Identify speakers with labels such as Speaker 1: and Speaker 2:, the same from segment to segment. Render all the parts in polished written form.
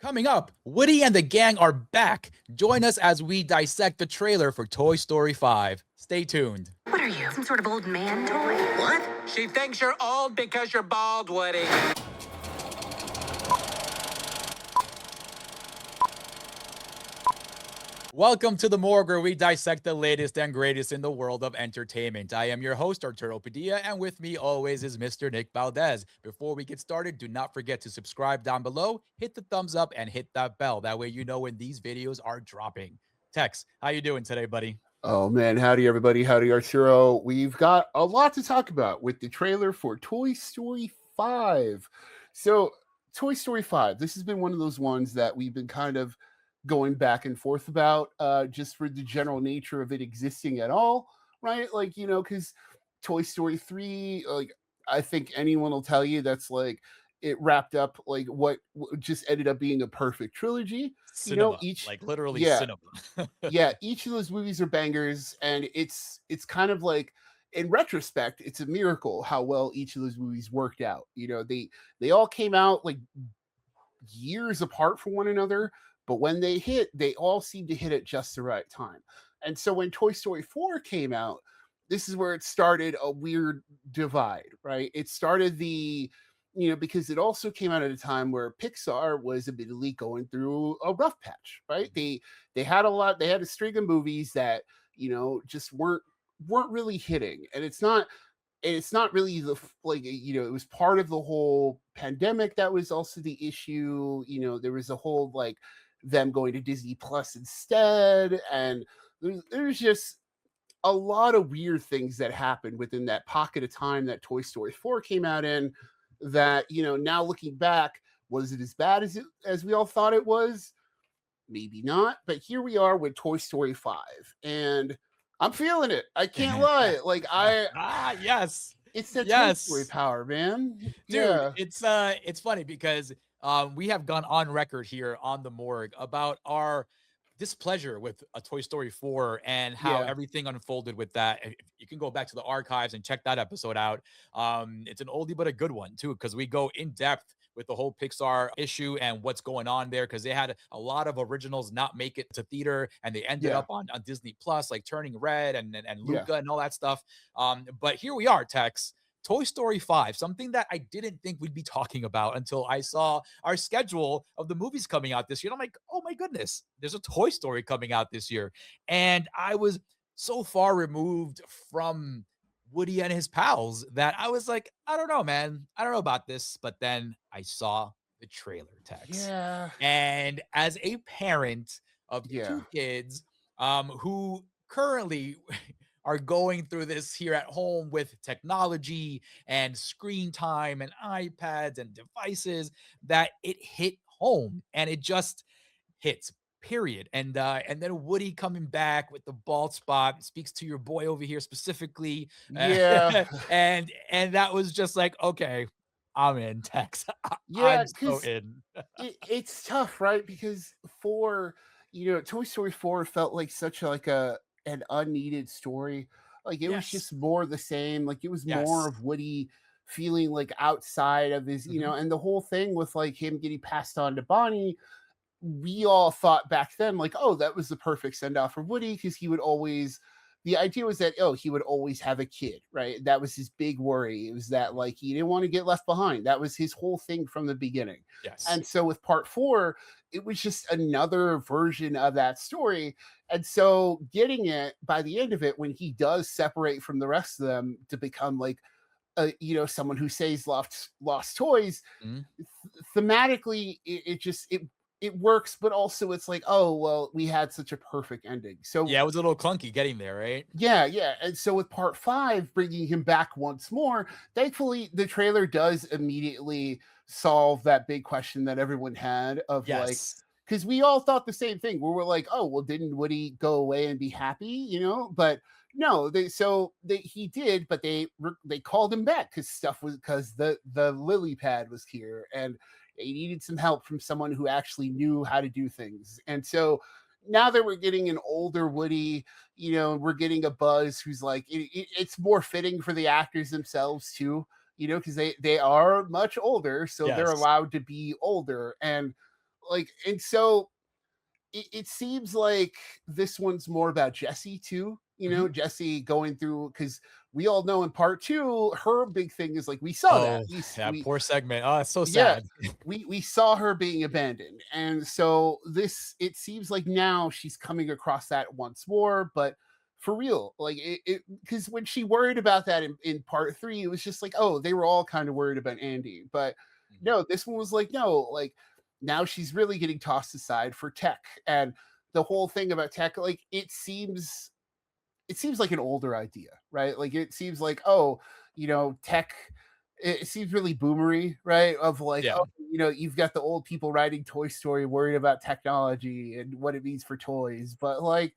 Speaker 1: Coming up, Woody and the gang are back. Join us as we dissect the trailer for Toy Story 5. Stay tuned.
Speaker 2: What are you, some sort of old man toy?
Speaker 3: What? She thinks you're old because you're bald, Woody.
Speaker 1: Welcome to the Morgue, where we dissect the latest and greatest in the world of entertainment. I am your host, Arturo Padilla, and with me always is Mr. Nick Valdez. Before we get started, do not forget to subscribe down below, hit the thumbs up, and hit that bell. That way you know when these videos are dropping. Tex, how you doing today, buddy?
Speaker 4: Oh man, howdy everybody, howdy Arturo. We've got a lot to talk about with the trailer for Toy Story 5. So, Toy Story 5, this has been one of those ones that we've been kind of going back and forth about, just for the general nature of it existing at all, right? Like, because Toy Story 3, like, I think anyone will tell you that's like, it wrapped up like what just ended up being a perfect trilogy.
Speaker 1: Cinema,
Speaker 4: Each,
Speaker 1: like literally
Speaker 4: yeah,
Speaker 1: cinema.
Speaker 4: yeah, each of those movies are bangers, and it's kind of like, in retrospect, it's a miracle how well each of those movies worked out. They all came out like years apart from one another, but when they hit, they all seemed to hit at just the right time. And so when Toy Story 4 came out, this is where it started a weird divide, right? It started because it also came out at a time where Pixar was admittedly going through a rough patch, right? They had a string of movies that, just weren't really hitting. And it's not really it was part of the whole pandemic. That was also the issue. There was a whole like them going to Disney Plus instead, and there's just a lot of weird things that happened within that pocket of time that Toy Story 4 came out in, that now looking back, was it as bad as we all thought it was? Maybe not, but here we are with Toy Story 5, and I'm feeling it. I can't lie. Like
Speaker 1: Yes.
Speaker 4: it's that Toy
Speaker 1: Yes.
Speaker 4: Story power, man.
Speaker 1: Dude,
Speaker 4: Yeah.
Speaker 1: it's funny because we have gone on record here on the Morgue about our displeasure with a Toy Story 4 and how
Speaker 4: Yeah.
Speaker 1: everything unfolded with that. You can go back to the archives and check that episode out. It's an oldie but a good one too, because we go in depth with the whole Pixar issue and what's going on there, because they had a lot of originals not make it to theater and they ended
Speaker 4: Yeah.
Speaker 1: up on Disney Plus, like Turning Red and
Speaker 4: Yeah.
Speaker 1: Luca and all that stuff. But here we are, Tex. Toy Story 5, something that I didn't think we'd be talking about until I saw our schedule of the movies coming out this year. And I'm like, oh my goodness, there's a Toy Story coming out this year. And I was so far removed from Woody and his pals that I was like, I don't know, man. I don't know about this. But then I saw the trailer, Tex.
Speaker 4: Yeah.
Speaker 1: And as a parent of
Speaker 4: Yeah.
Speaker 1: two kids who currently are going through this here at home with technology and screen time and iPads and devices, that it hit home, and it just hits, period. And then Woody coming back with the bald spot speaks to your boy over here specifically.
Speaker 4: Yeah.
Speaker 1: And that was just like, okay, I'm in, Tex.
Speaker 4: Yeah,
Speaker 1: I'm so
Speaker 4: because
Speaker 1: in.
Speaker 4: it's tough, right? Because Toy Story 4 felt like such like an unneeded story. Like it was
Speaker 1: Yes.
Speaker 4: just more the same. Like it was
Speaker 1: Yes.
Speaker 4: more of Woody feeling like outside of his,
Speaker 1: Mhm.
Speaker 4: and the whole thing with like him getting passed on to Bonnie, we all thought back then, like, oh, that was the perfect send off for Woody, because the idea was that, he would always have a kid, right? That was his big worry. It was that, like, he didn't want to get left behind. That was his whole thing from the beginning.
Speaker 1: Yes.
Speaker 4: And so with part 4, it was just another version of that story. And so getting it by the end of it, when he does separate from the rest of them to become like, someone who saves lost toys,
Speaker 1: Mhm.
Speaker 4: thematically, it works, but also it's like, oh, well, we had such a perfect ending. So
Speaker 1: Yeah, it was a little clunky getting there, right?
Speaker 4: yeah. And so with part 5, bringing him back once more, thankfully, the trailer does immediately solve that big question that everyone had of like,
Speaker 1: Yes.
Speaker 4: because we all thought the same thing. We were like, oh, well, didn't Woody go away and be happy, But no, he did, but they called him back because the lily pad was here, and they needed some help from someone who actually knew how to do things. And so now that we're getting an older Woody, we're getting a Buzz who's like, it's more fitting for the actors themselves too, because they are much older, so they're
Speaker 1: Yes.
Speaker 4: allowed to be older. And like, and so it seems like this one's more about Jesse too. You know,
Speaker 1: Mhm.
Speaker 4: Jesse going through, because we all know in part two, her big thing is like we saw that
Speaker 1: Oh, that
Speaker 4: we
Speaker 1: poor segment. Oh, it's so
Speaker 4: yeah,
Speaker 1: sad.
Speaker 4: we saw her being abandoned, and so this, it seems like now she's coming across that once more, but for real, like it, because when she worried about that in part three, it was just like, oh, they were all kind of worried about Andy, but
Speaker 1: Mhm.
Speaker 4: no, this one was like, no, like now she's really getting tossed aside for Tech, and the whole thing about Tech, like it seems like an older idea, right? Like it seems like, oh, Tech. It seems really boomery, right? Of like,
Speaker 1: Yeah.
Speaker 4: oh, you've got the old people writing Toy Story, worried about technology and what it means for toys, but like,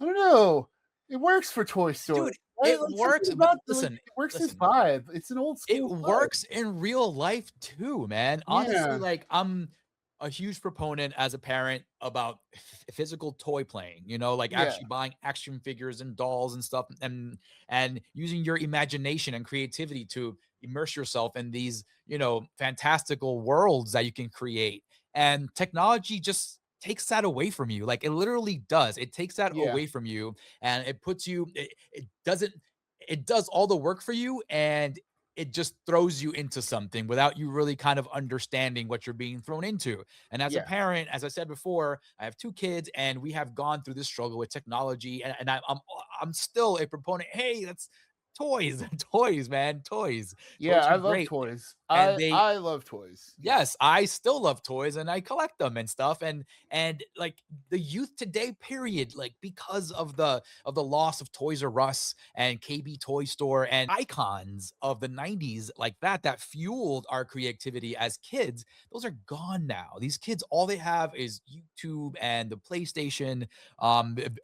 Speaker 4: I don't know, it works for Toy Story,
Speaker 1: Dude,
Speaker 4: right?
Speaker 1: it
Speaker 4: Like something
Speaker 1: works, but
Speaker 4: about like
Speaker 1: listen,
Speaker 4: it works as
Speaker 1: listen.
Speaker 4: vibe. It's an old
Speaker 1: It
Speaker 4: school vibe.
Speaker 1: works in real life too, man. Honestly,
Speaker 4: Yeah,
Speaker 1: like I'm a huge proponent as a parent about physical toy playing, like
Speaker 4: yeah,
Speaker 1: actually buying action figures and dolls and stuff and using your imagination and creativity to immerse yourself in these, fantastical worlds that you can create. And technology just takes that away from you. Like it literally does. It takes that
Speaker 4: yeah,
Speaker 1: away from you and it puts you it doesn't it does all the work for you and it just throws you into something without you really kind of understanding what you're being thrown into. And as a
Speaker 4: yeah,
Speaker 1: parent, as I said before, I have two kids and we have gone through this struggle with technology. And I'm still a proponent. Hey, that's toys, toys, man, toys.
Speaker 4: yeah.
Speaker 1: Toys
Speaker 4: I
Speaker 1: are
Speaker 4: love
Speaker 1: great.
Speaker 4: toys.
Speaker 1: And
Speaker 4: I love toys. Yeah,
Speaker 1: yes, I still love toys and I collect them and stuff and like the youth today period like because of the loss of Toys R Us and KB Toy Store and icons of the 90s like that fueled our creativity as kids, those are gone now. These kids all they have is YouTube and the PlayStation,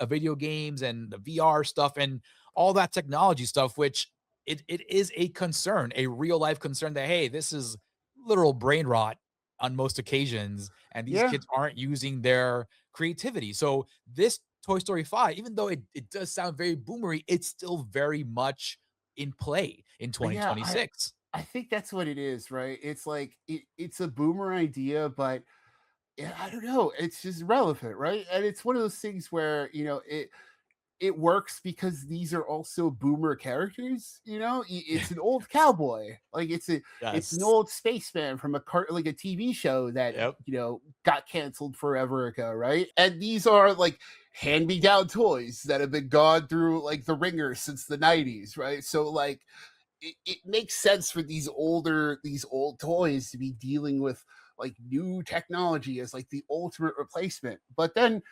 Speaker 1: video games and the VR stuff and all that technology stuff which it is a concern, a real life concern that hey, this is literal brain rot on most occasions, and these
Speaker 4: yeah.
Speaker 1: kids aren't using their creativity. So this Toy Story 5, even though it does sound very boomery, it's still very much in play in
Speaker 4: Yeah,
Speaker 1: 2026.
Speaker 4: I think that's what it is, right? It's like it's a boomer idea, but yeah, I don't know. It's just relevant, right? And it's one of those things where it works because these are also boomer characters. It's an old cowboy, like it's an
Speaker 1: Yes.
Speaker 4: old spaceman from like a TV show that
Speaker 1: Yep.
Speaker 4: got canceled forever ago, right? And these are like hand me down toys that have been gone through like the ringer since the 90s, right? So like it makes sense for these old toys to be dealing with like new technology as like the ultimate replacement. But then,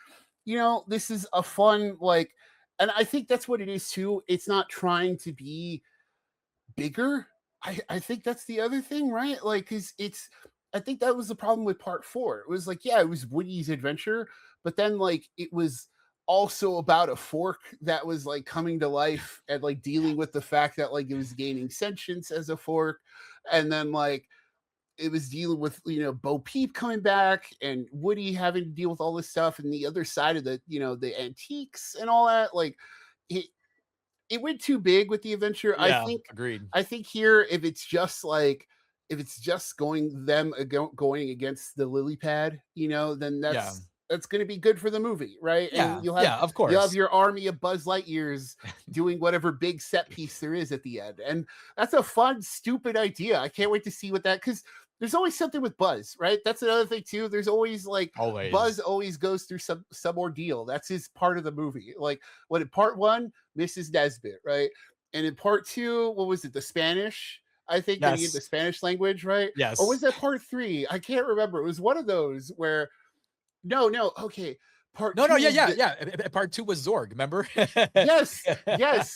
Speaker 4: this is a fun like, and I think that's what it is too. It's not trying to be bigger. I think that's the other thing, right? Like, cause I think that was the problem with part four. It was like, yeah, it was Woody's adventure, but then like it was also about a fork that was like coming to life and like dealing with the fact that like it was gaining sentience as a fork. And then like it was dealing with, Bo Peep coming back and Woody having to deal with all this stuff and the other side of the antiques and all that. Like it, it went too big with the adventure.
Speaker 1: Yeah, agreed.
Speaker 4: I think here, if it's just going against the lily pad, then
Speaker 1: Yeah.
Speaker 4: that's going to be good for the movie, right? And
Speaker 1: Yeah. Yeah, of course.
Speaker 4: your army of Buzz Lightyears doing whatever big set piece there is at the end, and that's a fun, stupid idea. I can't wait to see what that, because there's always something with Buzz, right? That's another thing too. There's always like Buzz
Speaker 1: Always.
Speaker 4: always goes through some ordeal. That's his part of the movie. Like what in part one, Mrs. Nesbit, right? And in part two, what was it? The Spanish, I think, that he had the
Speaker 1: Yes.
Speaker 4: Spanish language, right? Or was
Speaker 1: Yes.
Speaker 4: that part three? I can't remember. It was one of those where no, okay. Part
Speaker 1: No, no,
Speaker 4: two
Speaker 1: yeah,
Speaker 4: was
Speaker 1: yeah,
Speaker 4: the
Speaker 1: yeah. Part 2 was Zorg, remember?
Speaker 4: yes.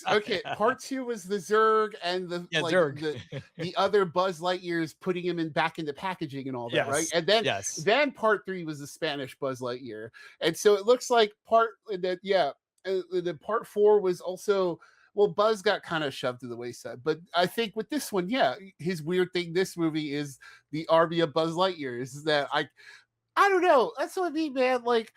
Speaker 4: Okay. Part two was the Zurg and the
Speaker 1: Yeah,
Speaker 4: like
Speaker 1: Zurg.
Speaker 4: the other Buzz Lightyears putting him back into packaging and all that, right?
Speaker 1: Yes.
Speaker 4: And then
Speaker 1: Yes.
Speaker 4: part three was the Spanish Buzz Lightyear. And so it looks like the part four was also, well, Buzz got kind of shoved to the wayside. But I think with this one, yeah, his weird thing this movie is the army of Buzz Lightyears that I don't know. That's what I mean, man. Like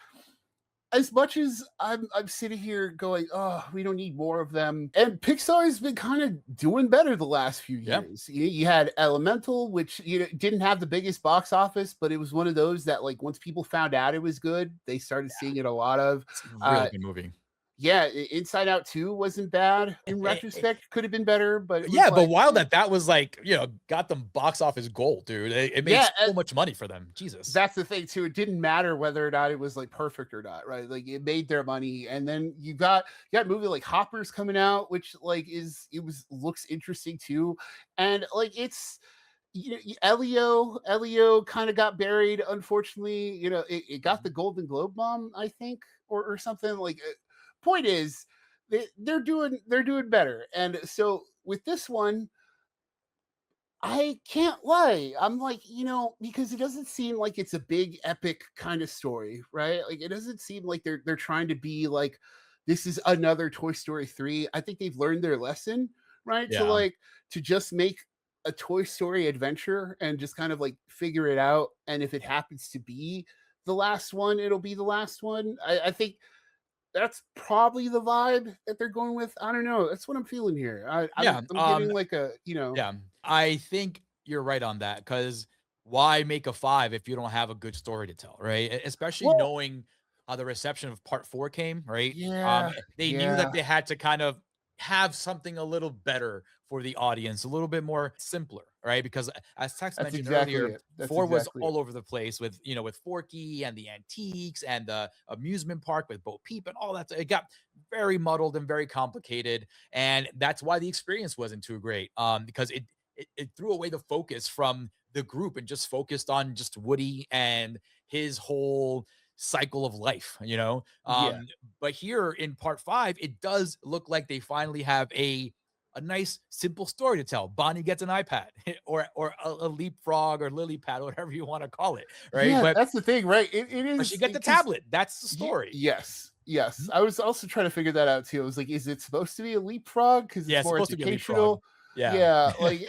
Speaker 4: as much as I'm sitting here going, oh, we don't need more of them. And Pixar has been kind of doing better the last few
Speaker 1: Yeah.
Speaker 4: years. You had Elemental, which didn't have the biggest box office, but it was one of those that like once people found out it was good, they started seeing it a lot of.
Speaker 1: It's a really good movie.
Speaker 4: Yeah, Inside Out 2 wasn't bad. In retrospect, could have been better, but it was
Speaker 1: Yeah, but
Speaker 4: like,
Speaker 1: wild that was like, got them box office gold, dude. It made
Speaker 4: Yeah,
Speaker 1: so much money for them. Jesus.
Speaker 4: that's the thing too. It didn't matter whether or not it was like perfect or not, right? Like it made their money, and then you got a movie like Hoppers coming out, which like looks interesting too, and like it's Elio kind of got buried, unfortunately. It got the Golden Globe bomb, I think, or something. Like, point is, they're doing better, and so with this one, I can't lie. I'm like, because it doesn't seem like it's a big epic kind of story, right? Like it doesn't seem like they're trying to be like this is another Toy Story 3. I think they've learned their lesson, right?
Speaker 1: Yeah.
Speaker 4: To just make a Toy Story adventure and just kind of like figure it out. And if it happens to be the last one, it'll be the last one. I think that's probably the vibe that they're going with. I don't know. That's what I'm feeling here.
Speaker 1: Yeah.
Speaker 4: I'm getting like a,
Speaker 1: Yeah. I think you're right on that, because why make a 5 if you don't have a good story to tell, right? Especially
Speaker 4: Well,
Speaker 1: knowing how the reception of part 4 came, right?
Speaker 4: yeah,
Speaker 1: They knew
Speaker 4: yeah.
Speaker 1: that they had to kind of have something a little better for the audience, a little bit more simpler, right? Because as Tex
Speaker 4: That's
Speaker 1: mentioned
Speaker 4: exactly
Speaker 1: earlier,
Speaker 4: it. That's
Speaker 1: 4 was
Speaker 4: exactly it.
Speaker 1: all over the place with, with Forky and the antiques and the amusement park with Bo Peep and all that. It got very muddled and very complicated. And that's why the experience wasn't too great. Because it threw away the focus from the group and just focused on just Woody and his whole cycle of life,
Speaker 4: Yeah.
Speaker 1: but here in part 5, it does look like they finally have a nice simple story to tell. Bonnie gets an iPad or a leapfrog or lily pad, whatever you want to call it, right?
Speaker 4: Yeah,
Speaker 1: But
Speaker 4: that's the thing, right? It
Speaker 1: but she
Speaker 4: is
Speaker 1: get the
Speaker 4: because
Speaker 1: tablet. That's the story.
Speaker 4: yes, yes.
Speaker 1: Mhm.
Speaker 4: I was also trying to figure that out too. I was like, is it supposed to be a leapfrog because
Speaker 1: Yeah,
Speaker 4: it's
Speaker 1: it's
Speaker 4: more
Speaker 1: supposed to be a leapfrog.
Speaker 4: educational?
Speaker 1: Yeah.
Speaker 4: Yeah, like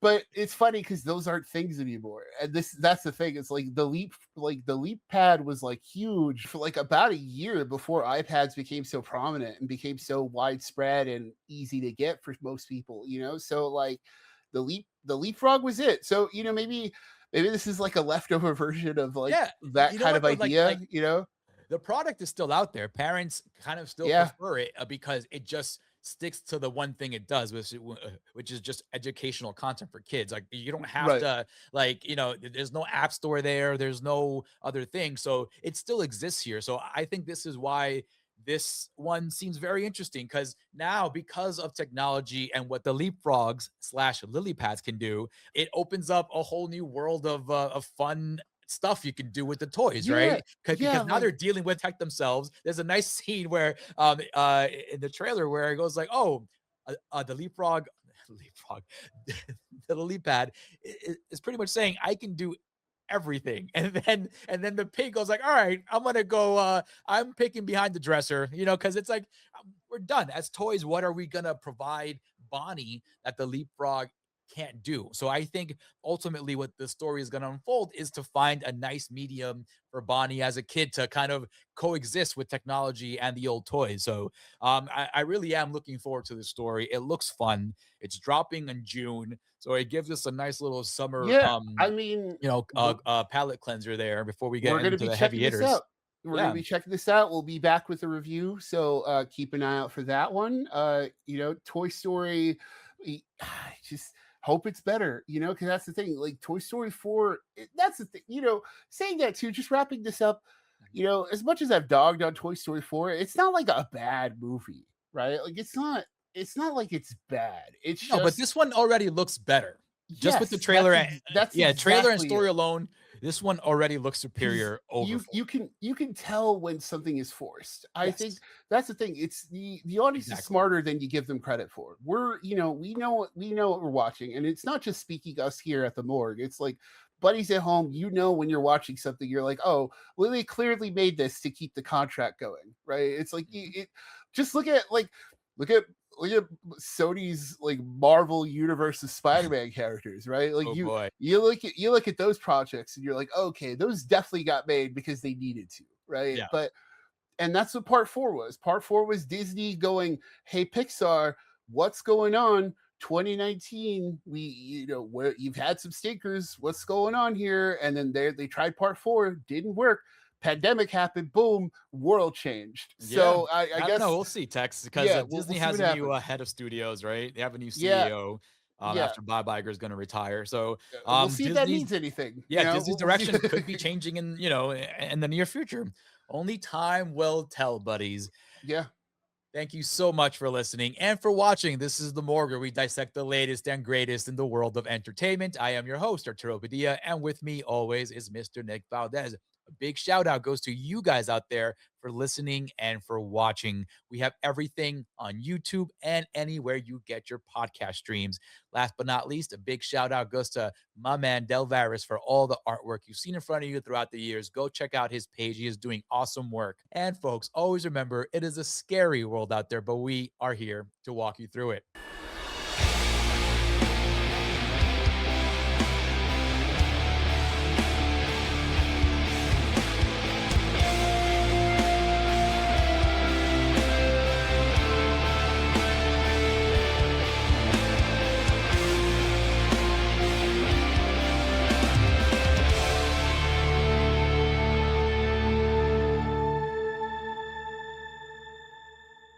Speaker 4: but it's funny because those aren't things anymore. And that's the thing. It's like the leap pad was like huge for like about a year before iPads became so prominent and became so widespread and easy to get for most people. So like the leapfrog was it. So maybe this is like a leftover version of like
Speaker 1: Yeah.
Speaker 4: that
Speaker 1: You know
Speaker 4: kind
Speaker 1: what
Speaker 4: of
Speaker 1: though?
Speaker 4: idea.
Speaker 1: The product is still out there. Parents kind of still
Speaker 4: Yeah,
Speaker 1: prefer it because it just sticks to the one thing it does, which is just educational content for kids. Like you don't have
Speaker 4: right.
Speaker 1: to there's no app store there, there's no other thing. So it still exists here. So I think this is why this one seems very interesting, because now, because of technology and what the leapfrogs slash lily pads can do, it opens up a whole new world of fun stuff you can do with the toys,
Speaker 4: Yeah,
Speaker 1: right?
Speaker 4: yeah,
Speaker 1: Because now
Speaker 4: like
Speaker 1: they're dealing with tech themselves. There's a nice scene where in the trailer where it goes like, oh, the leapfrog, the lily pad is pretty much saying I can do everything. And then the pig goes like, all right, I'm gonna go I'm picking behind the dresser, because it's like we're done as toys. What are we gonna provide Bonnie that the leapfrog can't do? So I think ultimately what the story is going to unfold is to find a nice medium for Bonnie as a kid to kind of coexist with technology and the old toys. So I really am looking forward to the story. It looks fun. It's dropping in June, so it gives us a nice little summer
Speaker 4: yeah. I mean, we're
Speaker 1: palette cleanser there before we get
Speaker 4: we're gonna
Speaker 1: into
Speaker 4: be
Speaker 1: the heavy
Speaker 4: checking this
Speaker 1: hitters.
Speaker 4: out. We're gonna
Speaker 1: Yeah.
Speaker 4: be checking this out. We'll be back with a review, so keep an eye out for that one. Toy Story. I just hope it's better, because that's the thing. Like Toy Story 4, that's the thing. Saying that too, just wrapping this up. As much as I've dogged on Toy Story 4, it's not like a bad movie, right? Like it's not. It's not like it's bad. It's
Speaker 1: No, but
Speaker 4: just
Speaker 1: this one already looks better. Just with the
Speaker 4: yes,
Speaker 1: trailer,
Speaker 4: that's
Speaker 1: yeah, trailer and
Speaker 4: exactly
Speaker 1: story
Speaker 4: it.
Speaker 1: alone, this one already looks
Speaker 4: Because
Speaker 1: superior over
Speaker 4: you
Speaker 1: 4.
Speaker 4: you can tell when something is forced. I think
Speaker 1: Yes,
Speaker 4: that's the thing. It's the audience is
Speaker 1: exactly.
Speaker 4: smarter than you give them credit for. We know what we're watching, and it's not just speaking us here at the morgue. It's like buddies at home. When you're watching something, you're like, oh, well, they clearly made this to keep the contract going, right? It's like just look at look at Sony's like Marvel Universe of Spider-Man characters, right? Like
Speaker 1: Oh boy.
Speaker 4: you look at those projects and you're like, okay, those definitely got made because they needed to, right?
Speaker 1: Yeah.
Speaker 4: But And that's what part four was. Part four was Disney going, "Hey Pixar, what's going on? 2019, we, where you've had some stinkers. What's going on here?" And then they tried part four, didn't work. Pandemic happened, boom, world changed.
Speaker 1: Yeah.
Speaker 4: So I
Speaker 1: I don't
Speaker 4: guess,
Speaker 1: know. We'll see, Tex, because
Speaker 4: yeah, we'll
Speaker 1: Disney
Speaker 4: see
Speaker 1: has
Speaker 4: what
Speaker 1: a new
Speaker 4: happens.
Speaker 1: head of studios, right? They have a new
Speaker 4: Yeah,
Speaker 1: CEO
Speaker 4: yeah.
Speaker 1: after Bob Iger is going to retire. So
Speaker 4: We'll see if that
Speaker 1: Disney's
Speaker 4: means anything.
Speaker 1: yeah, Disney's
Speaker 4: We'll see.
Speaker 1: direction could be changing in the near future. Only time will tell, buddies.
Speaker 4: Yeah.
Speaker 1: Thank you so much for listening and for watching. This is the Morgue, where we dissect the latest and greatest in the world of entertainment. I am your host, Arturo Padilla, and with me always is Mr. Nick Valdez. A big shout out goes to you guys out there for listening and for watching. We have everything on YouTube and anywhere you get your podcast streams. Last but not least, a big shout out goes to my man Delvirus for all the artwork you've seen in front of you throughout the years. Go check out his page. He is doing awesome work. And folks, always remember, it is a scary world out there, but we are here to walk you through it.